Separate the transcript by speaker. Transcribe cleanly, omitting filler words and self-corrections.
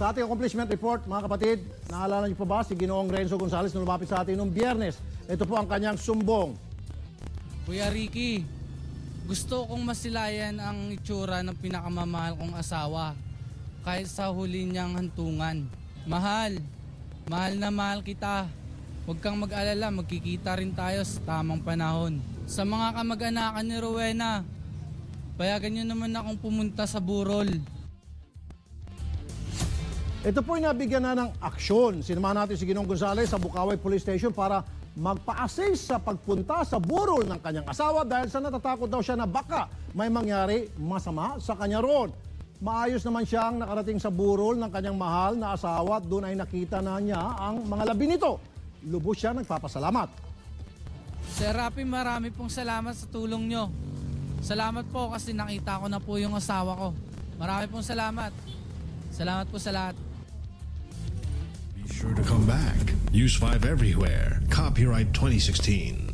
Speaker 1: Sa ating accomplishment report, mga kapatid, naalala niyo pa ba si Ginoong Renzo Gonzales na lumapit sa atin noong Biyernes? Ito po ang kanyang sumbong.
Speaker 2: Kuya Ricky, gusto kong masilayan ang itsura ng pinakamamahal kong asawa kahit sa huli niyang hantungan. Mahal na mahal kita. Huwag kang mag-alala, magkikita rin tayo sa tamang panahon. Sa mga kamag-anakan ni Rowena, payagan niyo naman akong pumunta sa burol.
Speaker 1: Ito po ay nabigyan na ng aksyon. Sinamahan natin si Ginoong Gonzales sa Bukawi Police Station para magpa-assist sa pagpunta sa burol ng kanyang asawa dahil sa natatakot daw siya na baka may mangyari masama sa kanya roon. Maayos naman siyang nakarating sa burol ng kanyang mahal na asawa at doon ay nakita na niya ang mga labi nito. Lubos siya nagpapasalamat.
Speaker 2: Sir Rafi, marami pong salamat sa tulong nyo. Salamat po kasi nakita ko na po yung asawa ko. Marami pong salamat. Salamat po sa lahat.
Speaker 3: Be sure to come back. Use 5 everywhere. Copyright 2016.